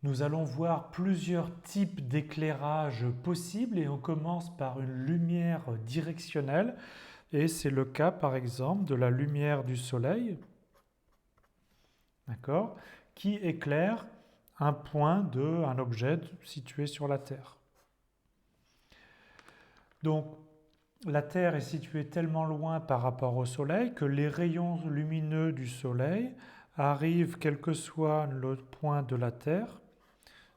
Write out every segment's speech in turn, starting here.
Nous allons voir plusieurs types d'éclairage possibles et on commence par une lumière directionnelle et c'est le cas par exemple de la lumière du soleil, d'accord, qui éclaire un point un objet situé sur la Terre. Donc la Terre est située tellement loin par rapport au soleil que les rayons lumineux du soleil arrivent quel que soit le point de la Terre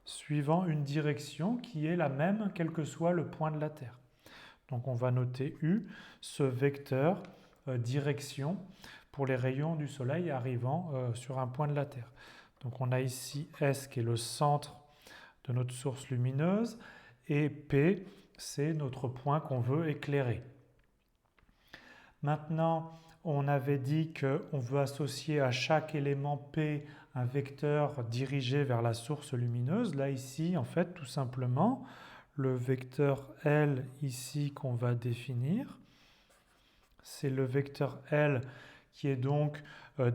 suivant une direction qui est la même quel que soit le point de la Terre. Donc on va noter U, ce vecteur direction pour les rayons du Soleil arrivant sur un point de la Terre. Donc on a ici S qui est le centre de notre source lumineuse et P c'est notre point qu'on veut éclairer. Maintenant, on avait dit qu'on veut associer à chaque élément P un vecteur dirigé vers la source lumineuse. Là, ici, en fait, tout simplement, le vecteur L ici qu'on va définir, c'est le vecteur L qui est donc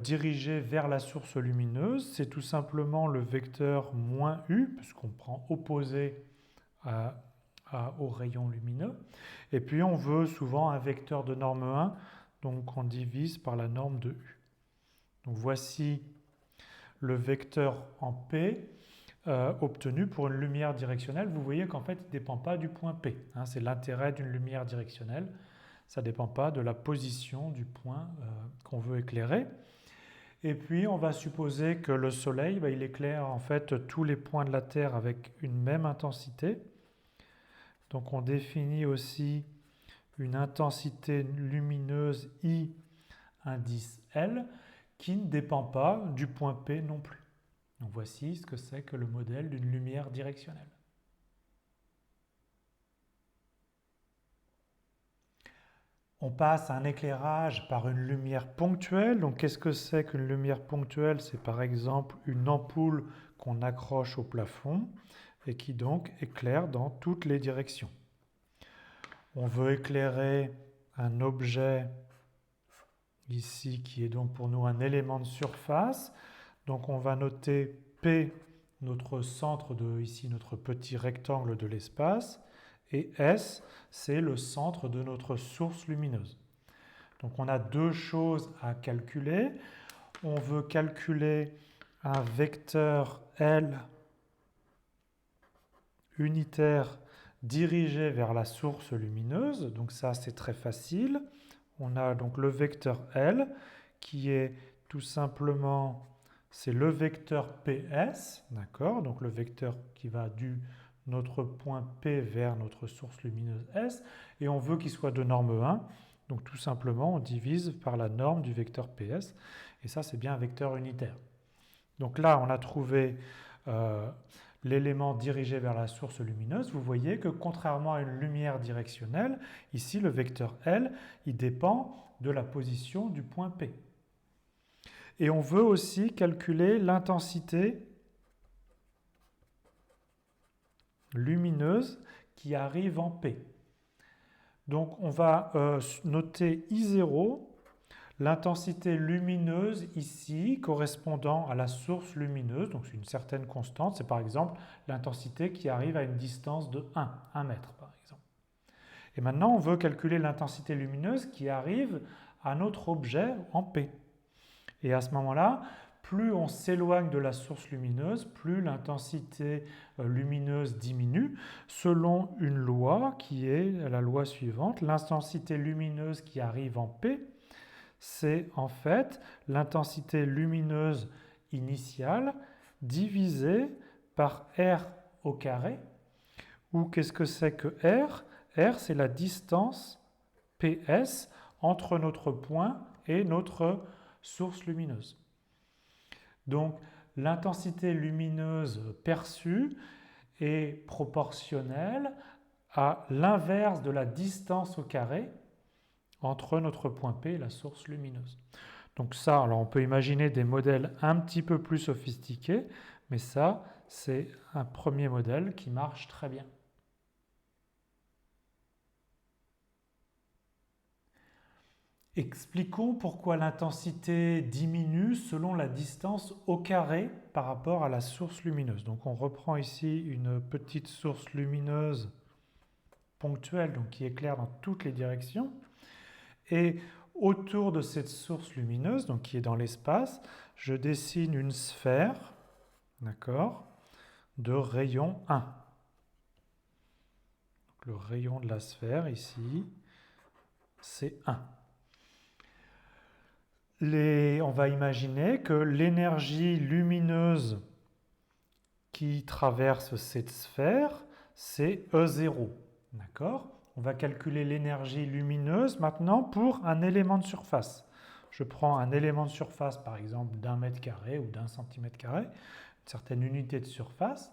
dirigé vers la source lumineuse. C'est tout simplement le vecteur moins U, puisqu'on prend opposé au rayon lumineux. Et puis on veut souvent un vecteur de norme 1, donc on divise par la norme de U. Donc voici le vecteur en P obtenu pour une lumière directionnelle. Vous voyez qu'en fait il ne dépend pas du point P. C'est l'intérêt d'une lumière directionnelle. Ça ne dépend pas de la position du point qu'on veut éclairer. Et puis on va supposer que le Soleil, il éclaire en fait tous les points de la Terre avec une même intensité. Donc on définit aussi une intensité lumineuse I indice L qui ne dépend pas du point P non plus. Donc voici ce que c'est que le modèle d'une lumière directionnelle. On passe à un éclairage par une lumière ponctuelle. Donc qu'est-ce que c'est qu'une lumière ponctuelle? C'est par exemple une ampoule qu'on accroche au plafond et qui donc éclaire dans toutes les directions. On veut éclairer un objet ici qui est donc pour nous un élément de surface. Donc on va noter P, notre centre de ici, notre petit rectangle de l'espace, et S, c'est le centre de notre source lumineuse. Donc on a deux choses à calculer. On veut calculer un vecteur L unitaire dirigé vers la source lumineuse. Donc ça, c'est très facile. On a donc le vecteur L qui est tout simplement, c'est le vecteur PS, d'accord? Donc le vecteur qui va du notre point P vers notre source lumineuse S, et on veut qu'il soit de norme 1. Donc tout simplement, on divise par la norme du vecteur PS, et ça, c'est bien un vecteur unitaire. Donc là, on a trouvé l'élément dirigé vers la source lumineuse. Vous voyez que contrairement à une lumière directionnelle, ici, le vecteur L, il dépend de la position du point P. Et on veut aussi calculer l'intensité lumineuse qui arrive en P. Donc on va noter I0, l'intensité lumineuse ici correspondant à la source lumineuse, donc c'est une certaine constante, c'est par exemple l'intensité qui arrive à une distance de 1 mètre par exemple. Et maintenant on veut calculer l'intensité lumineuse qui arrive à notre objet en P. Et à ce moment-là, plus on s'éloigne de la source lumineuse, plus l'intensité lumineuse diminue, selon une loi qui est la loi suivante. L'intensité lumineuse qui arrive en P, c'est en fait l'intensité lumineuse initiale divisée par R au carré. Ou qu'est-ce que c'est que R? R, c'est la distance PS entre notre point et notre source lumineuse. Donc l'intensité lumineuse perçue est proportionnelle à l'inverse de la distance au carré entre notre point P et la source lumineuse. Donc ça, alors on peut imaginer des modèles un petit peu plus sophistiqués, mais ça, c'est un premier modèle qui marche très bien. Expliquons pourquoi l'intensité diminue selon la distance au carré par rapport à la source lumineuse. Donc on reprend ici une petite source lumineuse ponctuelle, donc qui éclaire dans toutes les directions. Et autour de cette source lumineuse, donc qui est dans l'espace, je dessine une sphère, d'accord, de rayon 1. Donc le rayon de la sphère ici, c'est 1. On va imaginer que l'énergie lumineuse qui traverse cette sphère, c'est E0. D'accord? On va calculer l'énergie lumineuse maintenant pour un élément de surface. Je prends un élément de surface, par exemple, d'1 mètre carré ou d'1 centimètre carré, une certaine unité de surface.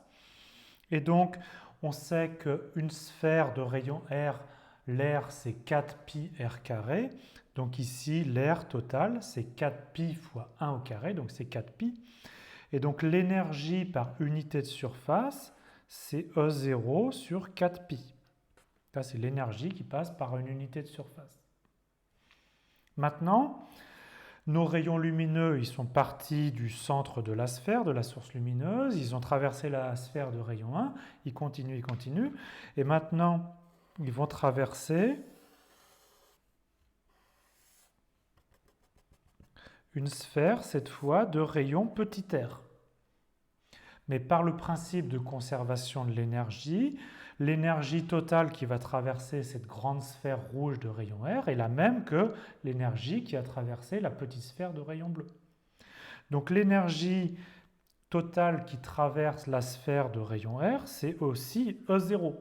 Et donc, on sait qu'une sphère de rayon R, l'air, c'est 4 pi r carré. Donc ici, l'air total, c'est 4 pi fois 1 au carré, donc c'est 4 pi. Et donc l'énergie par unité de surface, c'est E0 sur 4 pi. Ça, c'est l'énergie qui passe par une unité de surface. Maintenant, nos rayons lumineux, ils sont partis du centre de la sphère, de la source lumineuse. Ils ont traversé la sphère de rayon 1. Ils continuent. Et maintenant, ils vont traverser une sphère, cette fois, de rayon petit r. Mais par le principe de conservation de l'énergie totale qui va traverser cette grande sphère rouge de rayon R est la même que l'énergie qui a traversé la petite sphère de rayon bleu. Donc l'énergie totale qui traverse la sphère de rayon R, c'est aussi E0.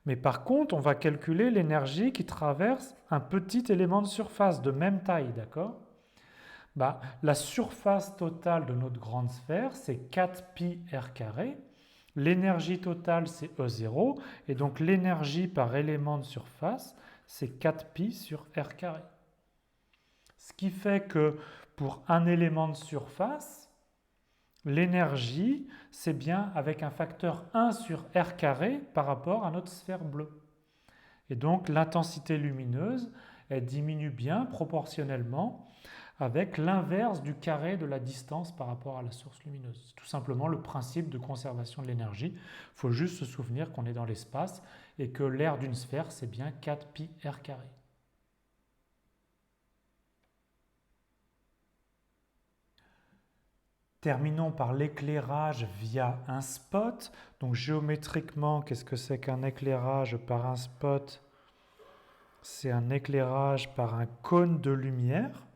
Mais par contre, on va calculer l'énergie qui traverse un petit élément de surface de même taille, d'accord ? La surface totale de notre grande sphère, c'est 4 pi r carré. L'énergie totale, c'est E0. Et donc l'énergie par élément de surface, c'est 4 pi sur r carré. Ce qui fait que pour un élément de surface, l'énergie, c'est bien avec un facteur 1 sur r carré par rapport à notre sphère bleue. Et donc l'intensité lumineuse, elle diminue bien proportionnellement avec l'inverse du carré de la distance par rapport à la source lumineuse. C'est tout simplement le principe de conservation de l'énergie. Il faut juste se souvenir qu'on est dans l'espace et que l'aire d'une sphère, c'est bien 4 pi r carré. Terminons par l'éclairage via un spot. Donc géométriquement, qu'est-ce que c'est qu'un éclairage par un spot? C'est un éclairage par un cône de lumière.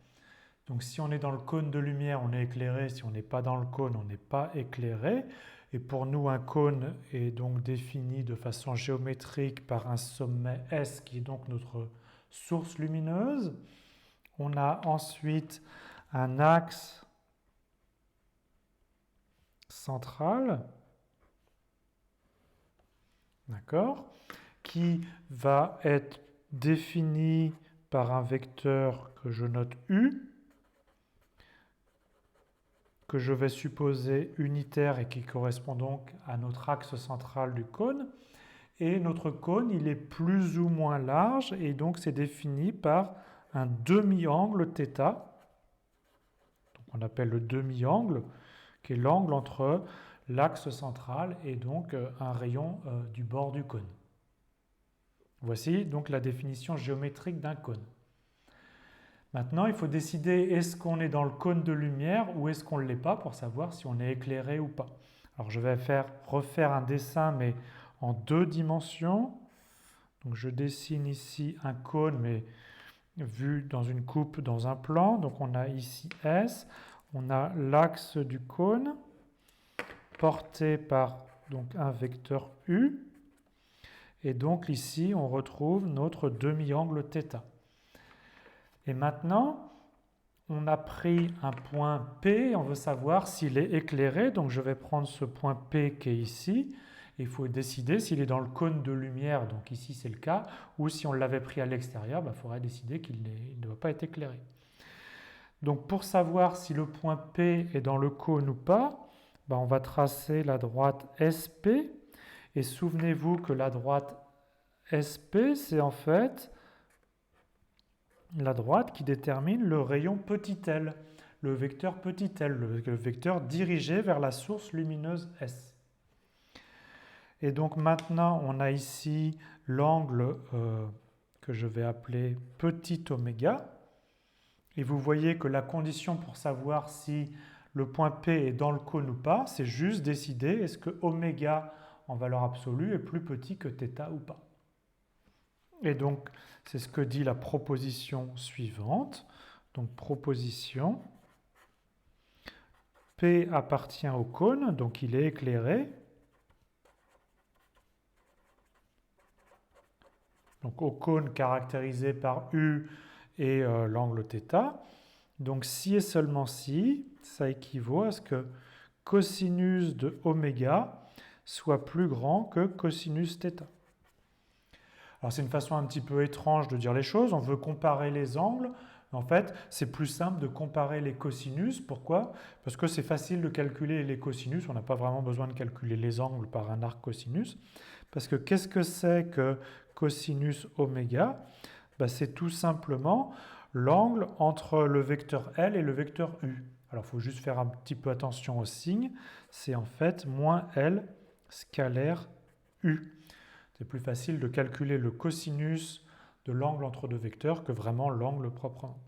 Donc si on est dans le cône de lumière, on est éclairé. Si on n'est pas dans le cône, on n'est pas éclairé. Et pour nous, un cône est donc défini de façon géométrique par un sommet S qui est donc notre source lumineuse. On a ensuite un axe central, d'accord, qui va être défini par un vecteur que je note U, que je vais supposer unitaire et qui correspond donc à notre axe central du cône. Et notre cône, il est plus ou moins large et donc c'est défini par un demi-angle θ. Donc on appelle le demi-angle, qui est l'angle entre l'axe central et donc un rayon du bord du cône. Voici donc la définition géométrique d'un cône. Maintenant, il faut décider est-ce qu'on est dans le cône de lumière ou est-ce qu'on ne l'est pas pour savoir si on est éclairé ou pas. Alors je vais refaire un dessin mais en 2 dimensions. Donc je dessine ici un cône mais vu dans une coupe dans un plan. Donc on a ici S, on a l'axe du cône porté par donc un vecteur U. Et donc ici on retrouve notre demi-angle θ. Et maintenant, on a pris un point P, on veut savoir s'il est éclairé, donc je vais prendre ce point P qui est ici, et il faut décider s'il est dans le cône de lumière, donc ici c'est le cas, ou si on l'avait pris à l'extérieur, il faudrait décider qu'il ne doit pas être éclairé. Donc pour savoir si le point P est dans le cône ou pas, on va tracer la droite SP, et souvenez-vous que la droite SP, c'est en fait la droite qui détermine le rayon petit l, le vecteur petit l, le vecteur dirigé vers la source lumineuse S. Et donc maintenant, on a ici l'angle que je vais appeler petit oméga. Et vous voyez que la condition pour savoir si le point P est dans le cône ou pas, c'est juste décider est-ce que oméga en valeur absolue est plus petit que θ ou pas. Et donc, c'est ce que dit la proposition suivante. Donc, proposition, P appartient au cône, donc il est éclairé. Donc, au cône caractérisé par U et l'angle θ. Donc, si et seulement si, ça équivaut à ce que cosinus de oméga soit plus grand que cosinus θ. Alors c'est une façon un petit peu étrange de dire les choses, on veut comparer les angles. En fait, c'est plus simple de comparer les cosinus. Pourquoi? Parce que c'est facile de calculer les cosinus, on n'a pas vraiment besoin de calculer les angles par un arc cosinus. Parce que qu'est-ce que c'est que cosinus oméga? C'est tout simplement l'angle entre le vecteur L et le vecteur U. Alors il faut juste faire un petit peu attention au signe, c'est en fait moins L scalaire U. C'est plus facile de calculer le cosinus de l'angle entre deux vecteurs que vraiment l'angle proprement.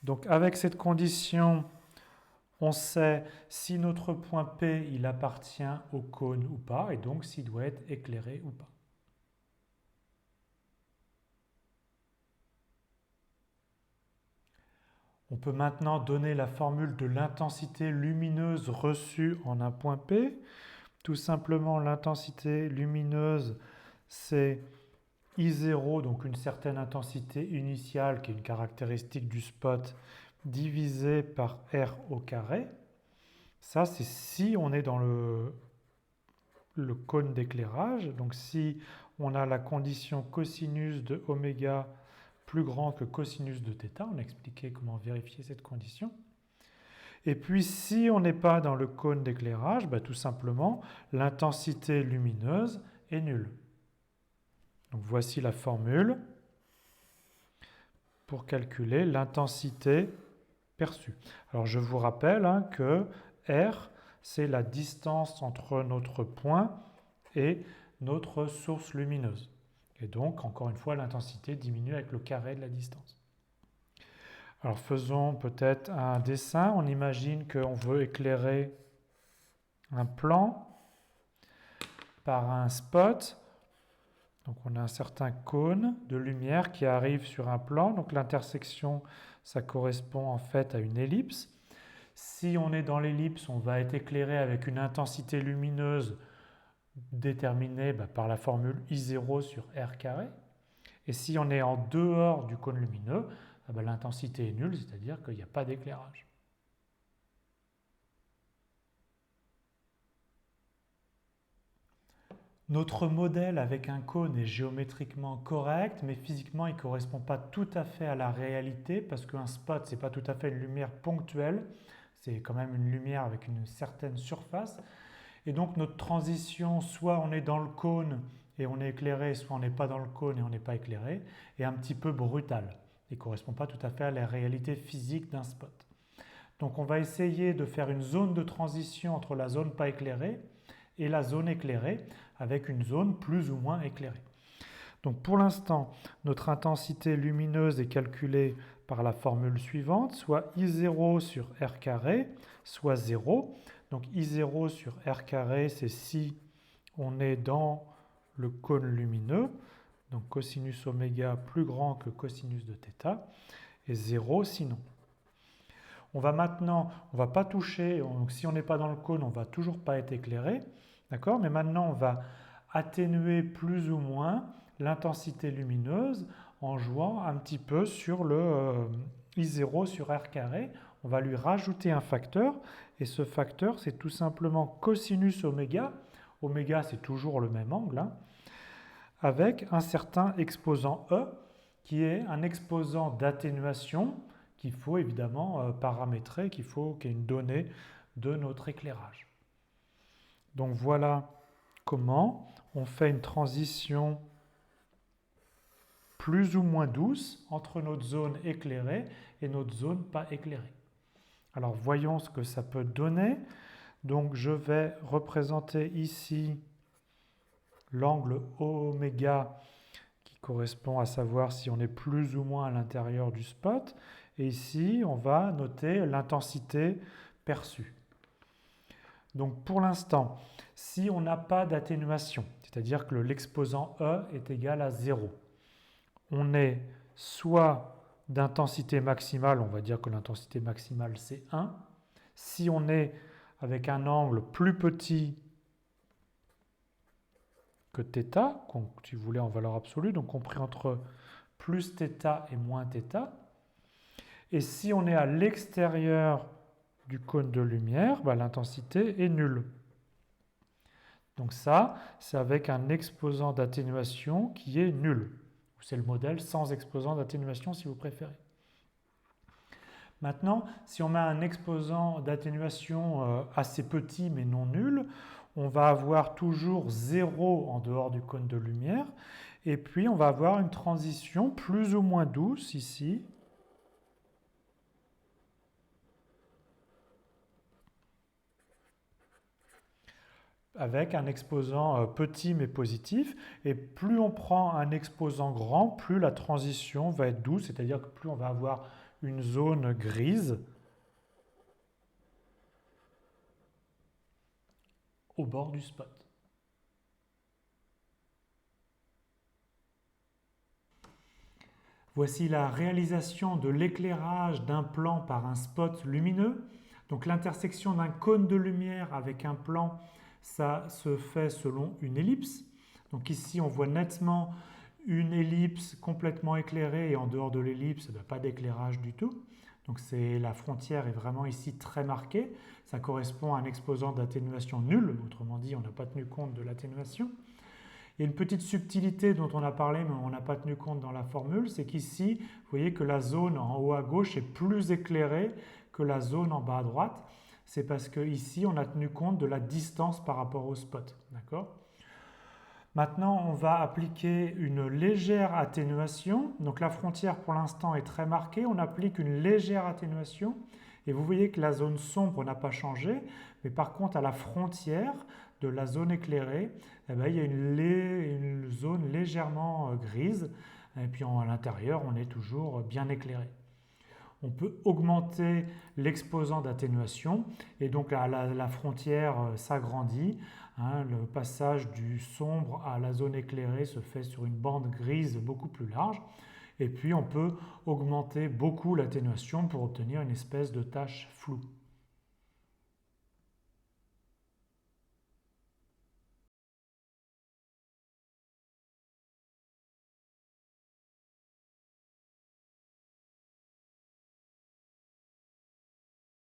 Donc avec cette condition, on sait si notre point P il appartient au cône ou pas, et donc s'il doit être éclairé ou pas. On peut maintenant donner la formule de l'intensité lumineuse reçue en un point P. Tout simplement, l'intensité lumineuse, c'est I0, donc une certaine intensité initiale qui est une caractéristique du spot, divisé par R au carré. Ça, c'est si on est dans le cône d'éclairage. Donc si on a la condition cosinus de oméga plus grand que cosinus de θ, on a expliqué comment vérifier cette condition. Et puis si on n'est pas dans le cône d'éclairage, tout simplement l'intensité lumineuse est nulle. Donc voici la formule pour calculer l'intensité perçue. Alors je vous rappelle que R, c'est la distance entre notre point et notre source lumineuse. Et donc, encore une fois, l'intensité diminue avec le carré de la distance. Alors faisons peut-être un dessin. On imagine qu'on veut éclairer un plan par un spot. Donc on a un certain cône de lumière qui arrive sur un plan. Donc l'intersection, ça correspond en fait à une ellipse. Si on est dans l'ellipse, on va être éclairé avec une intensité lumineuse déterminée par la formule I0 sur R carré. Et si on est en dehors du cône lumineux, l'intensité est nulle, c'est-à-dire qu'il n'y a pas d'éclairage. Notre modèle avec un cône est géométriquement correct, mais physiquement, il ne correspond pas tout à fait à la réalité, parce qu'un spot, ce n'est pas tout à fait une lumière ponctuelle, c'est quand même une lumière avec une certaine surface. Et donc notre transition, soit on est dans le cône et on est éclairé, soit on n'est pas dans le cône et on n'est pas éclairé, est un petit peu brutale et ne correspond pas tout à fait à la réalité physique d'un spot. Donc on va essayer de faire une zone de transition entre la zone pas éclairée et la zone éclairée, avec une zone plus ou moins éclairée. Donc pour l'instant, notre intensité lumineuse est calculée par la formule suivante, soit I0 sur R carré, soit 0. Donc I0 sur R carré, c'est si on est dans le cône lumineux, donc cosinus oméga plus grand que cosinus de θ, et 0 sinon. On va maintenant, on ne va pas toucher, donc si on n'est pas dans le cône, on ne va toujours pas être éclairé, d'accord? Mais maintenant, on va atténuer plus ou moins l'intensité lumineuse en jouant un petit peu sur le I0 sur R carré. On va lui rajouter un facteur, et ce facteur, c'est tout simplement cosinus oméga. Oméga, c'est toujours le même angle, avec un certain exposant E, qui est un exposant d'atténuation qu'il faut évidemment paramétrer, qu'il y ait une donnée de notre éclairage. Donc voilà comment on fait une transition plus ou moins douce entre notre zone éclairée et notre zone pas éclairée. Alors voyons ce que ça peut donner. Donc je vais représenter ici l'angle oméga qui correspond à savoir si on est plus ou moins à l'intérieur du spot. Et ici, on va noter l'intensité perçue. Donc pour l'instant, si on n'a pas d'atténuation, c'est-à-dire que l'exposant E est égal à 0, on est soit d'intensité maximale, on va dire que l'intensité maximale c'est 1. Si on est avec un angle plus petit que θ, si vous voulez en valeur absolue, donc compris entre plus θ et moins θ. Et si on est à l'extérieur du cône de lumière, l'intensité est nulle. Donc ça, c'est avec un exposant d'atténuation qui est nul. C'est le modèle sans exposant d'atténuation si vous préférez. Maintenant, si on met un exposant d'atténuation assez petit mais non nul, on va avoir toujours 0 en dehors du cône de lumière. Et puis, on va avoir une transition plus ou moins douce ici. Avec un exposant petit mais positif. Et plus on prend un exposant grand, plus la transition va être douce, c'est-à-dire que plus on va avoir une zone grise au bord du spot. Voici la réalisation de l'éclairage d'un plan par un spot lumineux. Donc l'intersection d'un cône de lumière avec un plan, ça se fait selon une ellipse. Donc ici, on voit nettement une ellipse complètement éclairée et en dehors de l'ellipse, pas d'éclairage du tout. Donc la frontière est vraiment ici très marquée. Ça correspond à un exposant d'atténuation nul, autrement dit, on n'a pas tenu compte de l'atténuation. Il y a une petite subtilité dont on a parlé, mais on n'a pas tenu compte dans la formule, c'est qu'ici, vous voyez que la zone en haut à gauche est plus éclairée que la zone en bas à droite. C'est parce qu'ici, on a tenu compte de la distance par rapport au spot. D'accord ? Maintenant, on va appliquer une légère atténuation. Donc la frontière pour l'instant est très marquée. On applique une légère atténuation. Et vous voyez que la zone sombre n'a pas changé. Mais par contre, à la frontière de la zone éclairée, il y a une zone légèrement grise. Et puis à l'intérieur, on est toujours bien éclairé. On peut augmenter l'exposant d'atténuation et donc la frontière s'agrandit. Le passage du sombre à la zone éclairée se fait sur une bande grise beaucoup plus large. Et puis on peut augmenter beaucoup l'atténuation pour obtenir une espèce de tache floue.